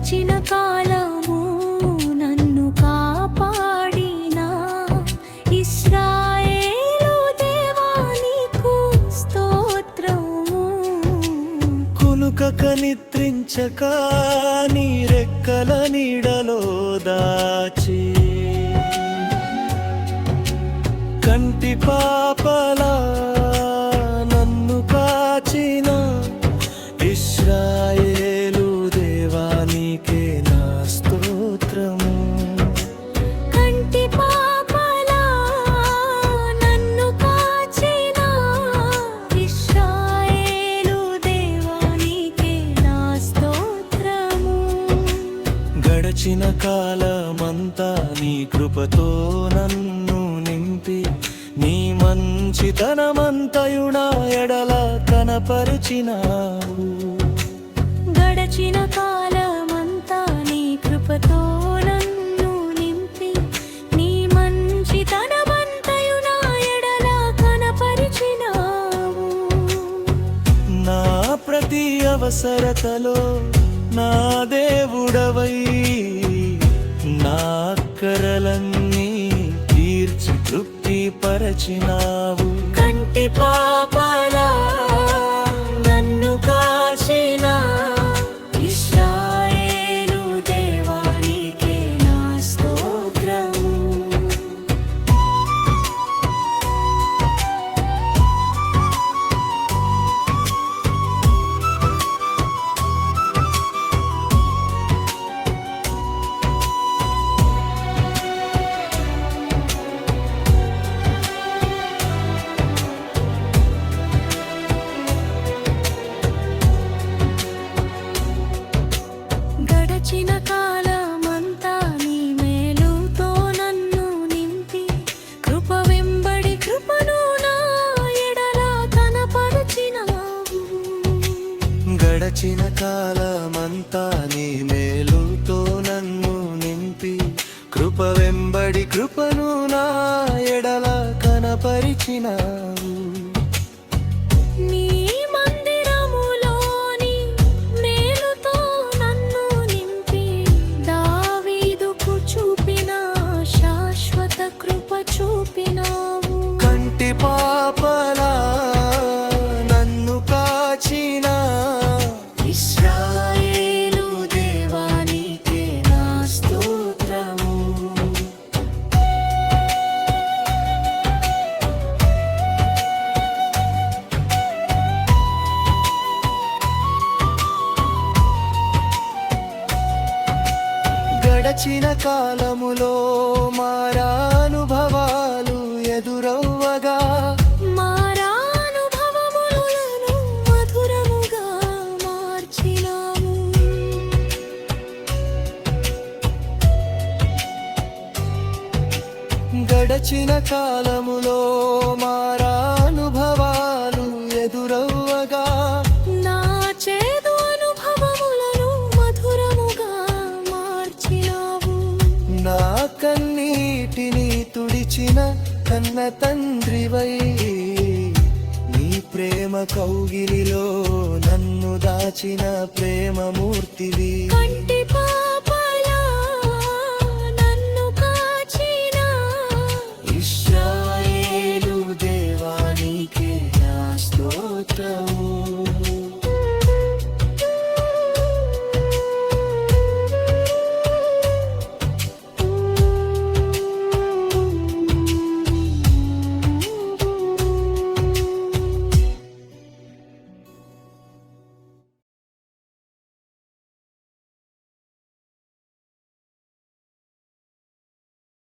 గడచిన కాలము నన్ను కాపాడిన ఇశ్రాయేలు దేవా నీకు స్తోత్రము. కునుకక నిద్రించక నీ రెక్కల నీడలో దాచి కంటి పాపలా నన్ను కాచిన ఇశ్రాయేలు దేవా నీకే నా స్తోత్రము. కంటి పాపలా నన్ను కాచిన ఇశ్రాయేలు దేవా నీకే నా స్తోత్రము. గడచిన కాలమంతా నీ కృపతో నన్ను నింపి నీ మంచితనమంతయు నా ఎడల కనపరిచినావు. గడచిన కాలమంతా నీ కృపతో నన్ను నింపి నీ మంచితనమంతయు నా ఎడల కనపరిచినావు. నా ప్రతి అవసరతలో నా దేవుడవై నా అక్కరలన్నీ తీర్చి తృప్తి పరచినావు. కంటి పాపలా నన్ను కాచిన ఇశ్రాయేలు దేవా నీకే నా స్తోత్రము. గడచిన కాలమంతా నీ మేలుతో నన్ను నింపి కృప వెంబడి కృపను నా ఎడల కనపరచినావు. గడచిన కాలమంతా నీ మేలుతో నన్ను నింపి కృప వెంబడి కృపను నా ఎడల కనపరిచినావు. నీ మందిరములోని మేలుతో నన్ను నింపి దావీదుకు చూపిన శాశ్వత కృప చూపినావు. కంటి పాపలా నన్ను కాచిన ఇశ్రాయేలు దేవా నీకే నా స్తోత్రము. గడచిన కాలములో మారానుభవాలు ఎదురవ్వగా మారానుభవములను మధురముగా మార్చినావు. గడచిన కాలములో మారానుభవాలు ఎదురవ్వగా నా చేదు అనుభవములను మధురముగా మార్చినావు. నా కన్నీటిని తుడిచిన కన్న తండ్రివై నీ ప్రేమ కౌగిలిలో నన్ను దాచిన ప్రేమమూర్తివి. కంటి